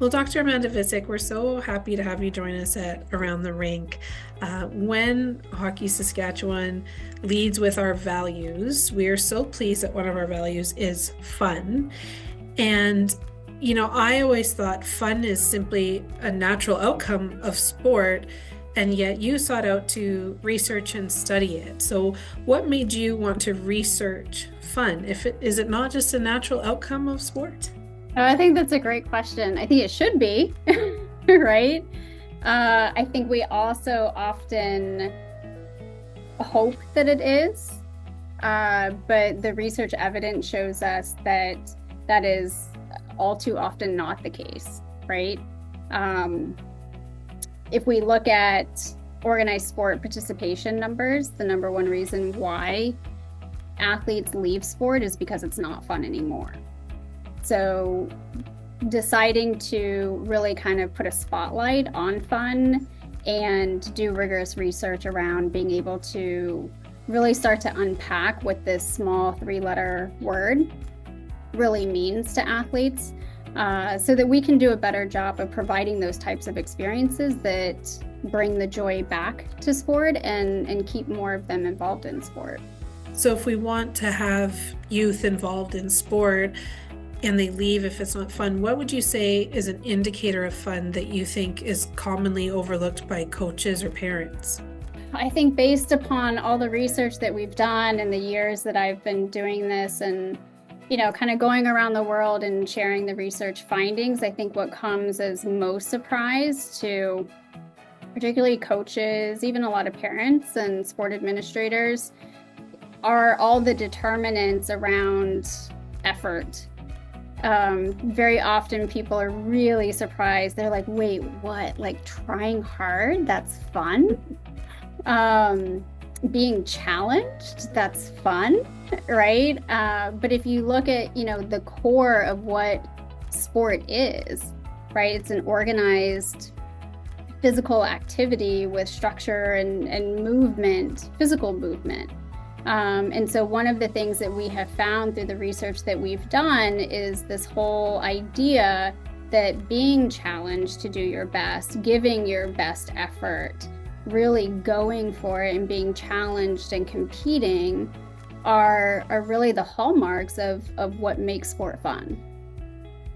Well, Dr. Amanda Visek, we're so happy to have you join us at Around the Rink. When Hockey Saskatchewan leads with our values, we are so pleased that one of our values is fun. And, I always thought fun is simply a natural outcome of sport, and yet you sought out to research and study it. So what made you want to research fun? Is it not just a natural outcome of sport? I think that's a great question. I think it should be, right? I think we also often hope that it is, but the research evidence shows us that that is all too often not the case, right? If we look at organized sport participation numbers, the number one reason why athletes leave sport is because it's not fun anymore. So deciding to really kind of put a spotlight on fun and do rigorous research around being able to really start to unpack what this small 3-letter word really means to athletes, so that we can do a better job of providing those types of experiences that bring the joy back to sport and keep more of them involved in sport. So if we want to have youth involved in sport, and they leave if it's not fun, what would you say is an indicator of fun that you think is commonly overlooked by coaches or parents? I think based upon all the research that we've done in the years that I've been doing this and, kind of going around the world and sharing the research findings, I think what comes as most surprise to particularly coaches, even a lot of parents and sport administrators, are all the determinants around effort. Very often people are really surprised. They're like, wait, what? Like trying hard? That's fun? Being challenged? That's fun, right? But if you look at, the core of what sport is, right? It's an organized physical activity with structure and movement, physical movement. And so one of the things that we have found through the research that we've done is this whole idea that being challenged to do your best, giving your best effort, really going for it and being challenged and competing are really the hallmarks of what makes sport fun.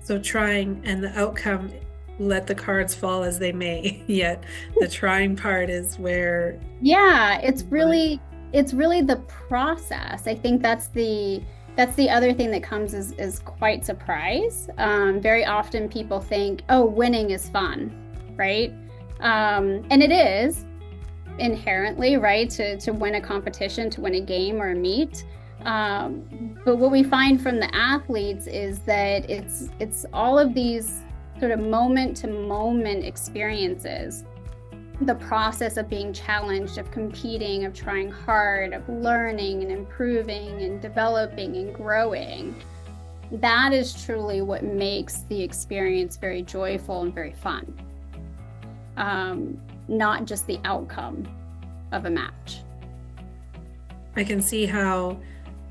So trying and the outcome, let the cards fall as they may, yet the trying part is where... Yeah, it's really the process. I think that's the other thing that comes is quite surprise. Very often people think, oh, winning is fun, right? And it is inherently, right, to win a competition, to win a game or a meet. But what we find from the athletes is that it's all of these sort of moment to moment experiences. The process of being challenged, of competing, of trying hard, of learning and improving and developing and growing. That is truly what makes the experience very joyful and very fun. Not just the outcome of a match. I can see how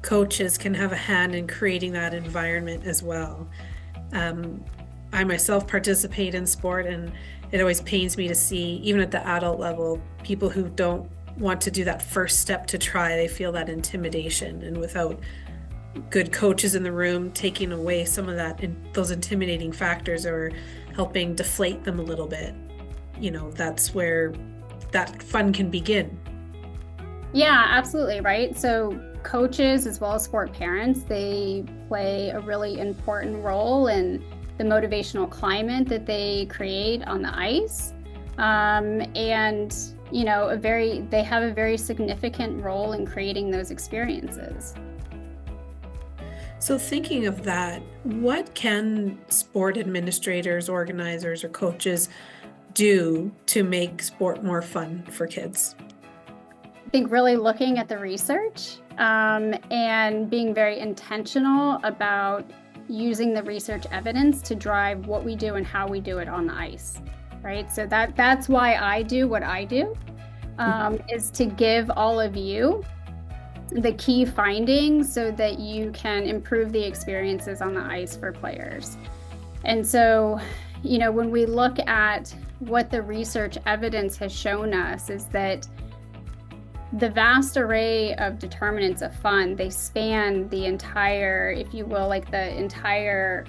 coaches can have a hand in creating that environment as well. I myself participate in sport, and it always pains me to see, even at the adult level, people who don't want to do that first step to try. They feel that intimidation, and without good coaches in the room taking away some of those intimidating factors or helping deflate them a little bit, that's where that fun can begin. Yeah, absolutely, right? So coaches as well as sport parents, they play a really important role in the motivational climate that they create on the ice. And, they have a very significant role in creating those experiences. So thinking of that, what can sport administrators, organizers, or coaches do to make sport more fun for kids? I think really looking at the research and being very intentional about using the research evidence to drive what we do and how we do it on the ice, right? So that's why I do what I do, is to give all of you the key findings so that you can improve the experiences on the ice for players. And so, when we look at what the research evidence has shown us is that the vast array of determinants of fun, they span the entire, if you will, like the entire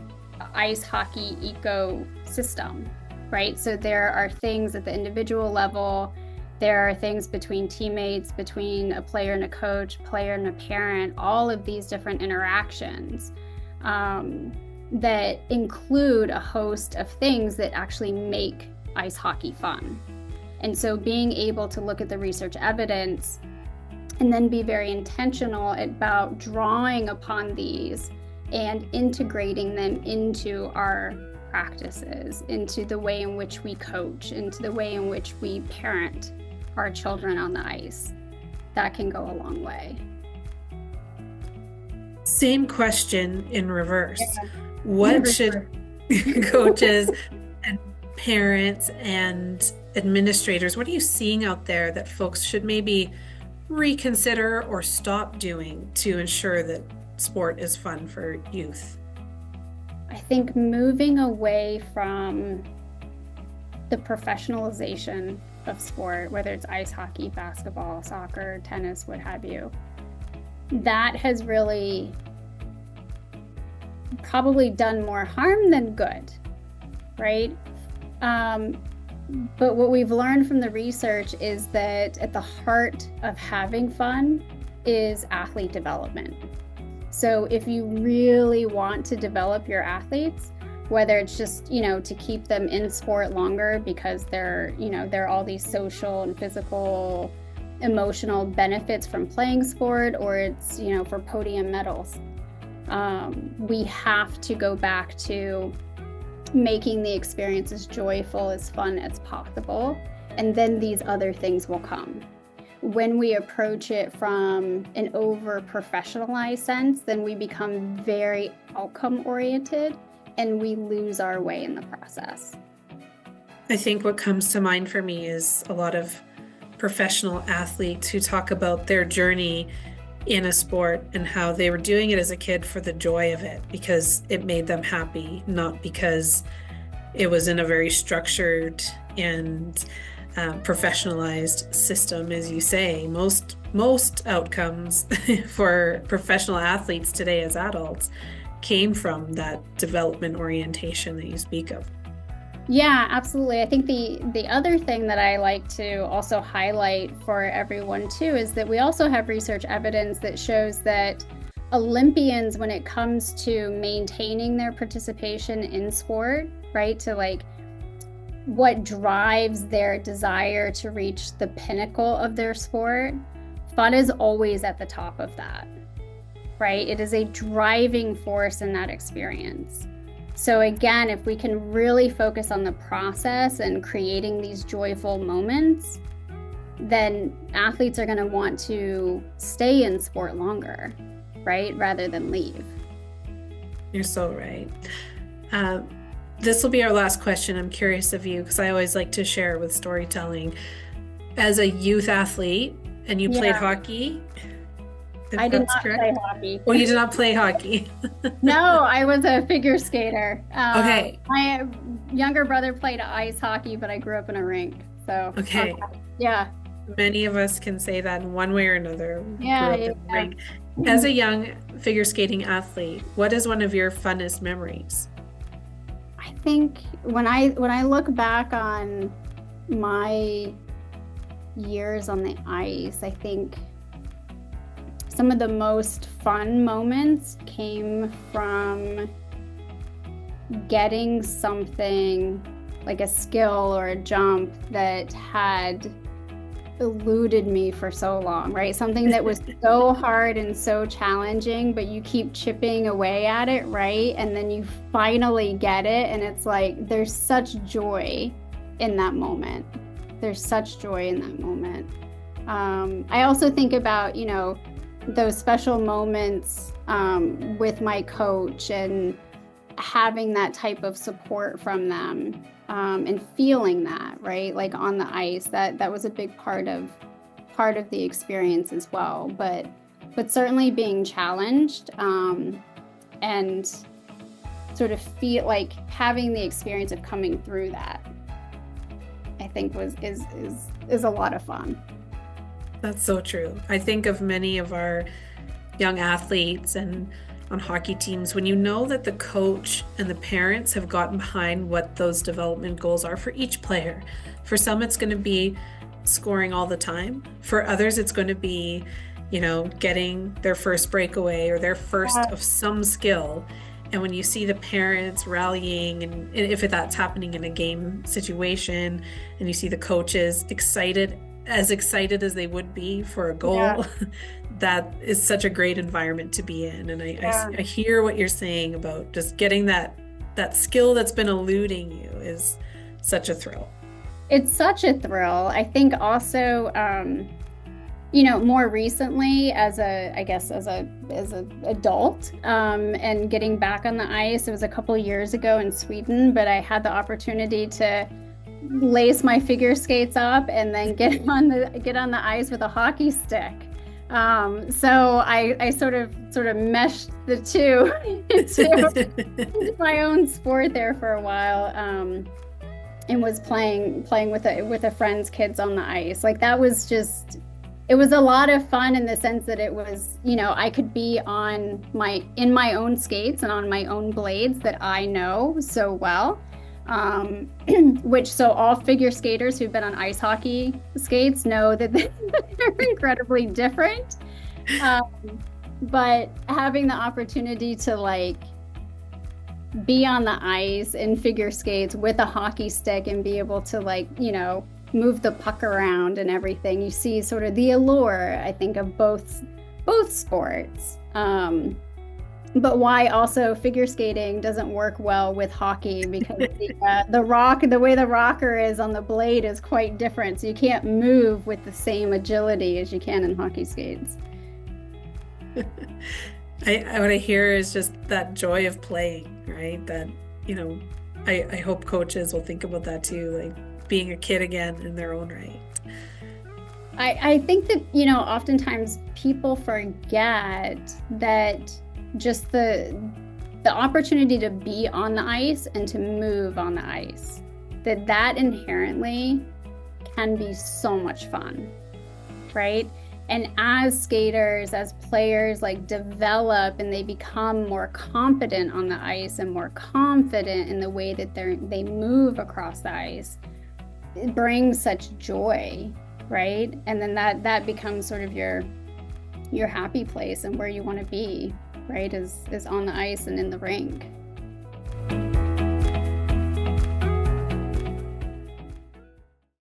ice hockey ecosystem, right? So there are things at the individual level, there are things between teammates, between a player and a coach, player and a parent, all of these different interactions that include a host of things that actually make ice hockey fun. And so being able to look at the research evidence and then be very intentional about drawing upon these and integrating them into our practices, into the way in which we coach, into the way in which we parent our children on the ice, that can go a long way. Same question in reverse. Yeah. What should coaches and parents and administrators, what are you seeing out there that folks should maybe reconsider or stop doing to ensure that sport is fun for youth? I think moving away from the professionalization of sport, whether it's ice hockey, basketball, soccer, tennis, what have you, that has really probably done more harm than good, right? But what we've learned from the research is that at the heart of having fun is athlete development. So if you really want to develop your athletes, whether it's just, to keep them in sport longer because there are all these social and physical, emotional benefits from playing sport, or it's, for podium medals. We have to go back to making the experience as joyful, as fun as possible, and then these other things will come. When we approach it from an over-professionalized sense, then we become very outcome-oriented and we lose our way in the process. I think what comes to mind for me is a lot of professional athletes who talk about their journey in a sport and how they were doing it as a kid for the joy of it because it made them happy, not because it was in a very structured and professionalized system, as you say. Most outcomes for professional athletes today as adults came from that development orientation that you speak of. Yeah, absolutely. I think the other thing that I like to also highlight for everyone too is that we also have research evidence that shows that Olympians, when it comes to maintaining their participation in sport, right, to what drives their desire to reach the pinnacle of their sport, fun is always at the top of that, right? It is a driving force in that experience. So again, if we can really focus on the process and creating these joyful moments, then athletes are going to want to stay in sport longer, right? Rather than leave. You're so right. This will be our last question. I'm curious of you because I always like to share with storytelling. As a youth athlete, and you played hockey? I did not play hockey. Oh, you did not play hockey? No, I was a figure skater. Okay. My younger brother played ice hockey, but I grew up in a rink. So okay. Yeah. Many of us can say that in one way or another. Yeah. Rink. As a young figure skating athlete, what is one of your funnest memories? I think when I look back on my years on the ice, I think some of the most fun moments came from getting something like a skill or a jump that had eluded me for so long, right? Something that was so hard and so challenging, but you keep chipping away at it, right? And then you finally get it, and it's like there's such joy in that moment. There's such joy in that moment. I also think about, those special moments with my coach and having that type of support from them and feeling that, right? Like on the ice, that was a big part of the experience as well. But certainly being challenged and sort of feel like having the experience of coming through that, I think is a lot of fun. That's so true. I think of many of our young athletes and on hockey teams, when you know that the coach and the parents have gotten behind what those development goals are for each player. For some, it's going to be scoring all the time. For others, it's going to be, getting their first breakaway or their first of some skill. And when you see the parents rallying, and if that's happening in a game situation, and you see the coaches excited as they would be for a goal, that is such a great environment to be in. And I hear what you're saying about just getting that skill that's been eluding you is such a thrill. It's such a thrill. I think also, more recently as a adult, and getting back on the ice, it was a couple years ago in Sweden, but I had the opportunity to lace my figure skates up and then get on the ice with a hockey stick. So I sort of meshed the two into my own sport there for a while, and was playing with a friend's kids on the ice. Like that was it was a lot of fun in the sense that it was, I could be in my own skates and on my own blades that I know so well. So all figure skaters who've been on ice hockey skates know that they're incredibly different. But having the opportunity to be on the ice in figure skates with a hockey stick and be able to move the puck around and everything, you see sort of the allure, I think, of both sports. But why also figure skating doesn't work well with hockey, because the way the rocker is on the blade is quite different. So you can't move with the same agility as you can in hockey skates. What I hear is just that joy of playing, right? That, I hope coaches will think about that too, like being a kid again in their own right. I think that, oftentimes people forget that just the opportunity to be on the ice and to move on the ice, that inherently can be so much fun, right? And as skaters, as players develop and they become more confident on the ice and more confident in the way that they move across the ice, it brings such joy, right? And then that becomes sort of your happy place and where you want to be, right, is on the ice and in the rink.